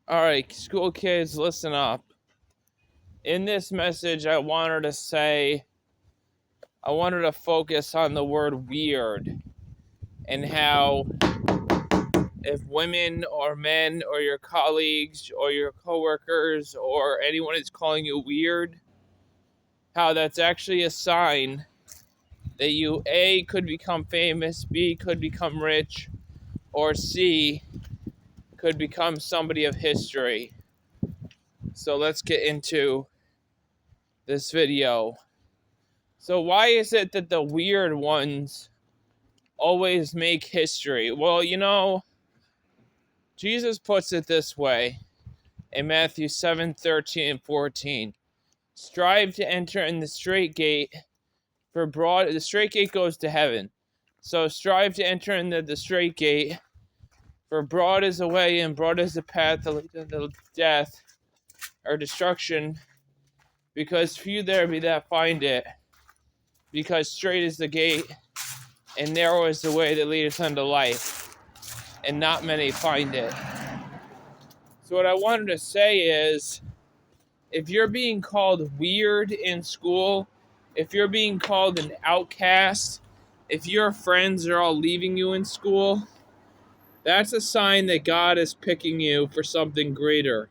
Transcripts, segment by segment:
All right, school kids, listen up. In this message, I wanted to focus on the word weird and how if women or men or your colleagues or your coworkers or anyone is calling you weird, how that's actually a sign that you A, could become famous, B, could become rich, or C, could become somebody of history. So let's get into this video. So why is it that the weird ones always make history? Well, Jesus puts it this way in Matthew 7:13 and 14. Strive to enter in the straight gate, for the straight gate goes to heaven. So strive to enter in the straight gate, for broad is the way and broad is the path that leads to death or destruction, because few there be that find it. Because straight is the gate, and narrow is the way that leadeth unto life, and not many find it. So what I wanted to say is, if you're being called weird in school, if you're being called an outcast, if your friends are all leaving you in school, that's a sign that God is picking you for something greater.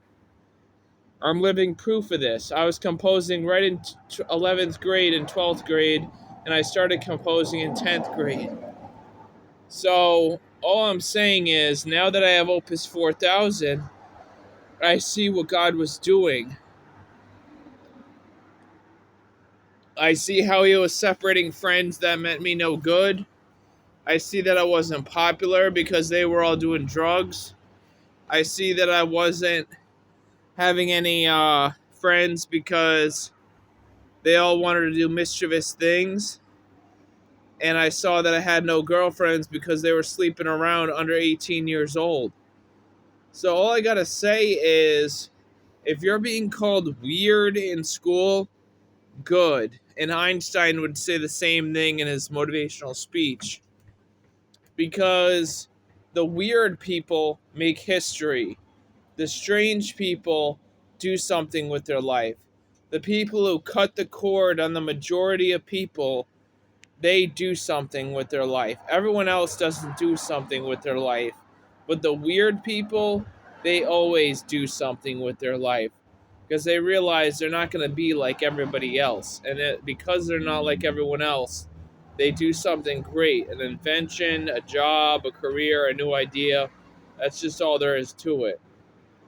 I'm living proof of this. I was composing right in 11th grade and 12th grade, and I started composing in 10th grade. So all I'm saying is, now that I have Opus 4000, I see what God was doing. I see how he was separating friends that meant me no good. I see that I wasn't popular because they were all doing drugs. I see that I wasn't having any friends because they all wanted to do mischievous things. And I saw that I had no girlfriends because they were sleeping around under 18 years old. So all I gotta say is, if you're being called weird in school, good. And Einstein would say the same thing in his motivational speech. Because the weird people make history. The strange people do something with their life. The people who cut the cord on the majority of people, they do something with their life. Everyone else doesn't do something with their life. But the weird people, they always do something with their life. Because they realize they're not going to be like everybody else. And because they're not like everyone else, they do something great. An invention, a job, a career, a new idea. That's just all there is to it.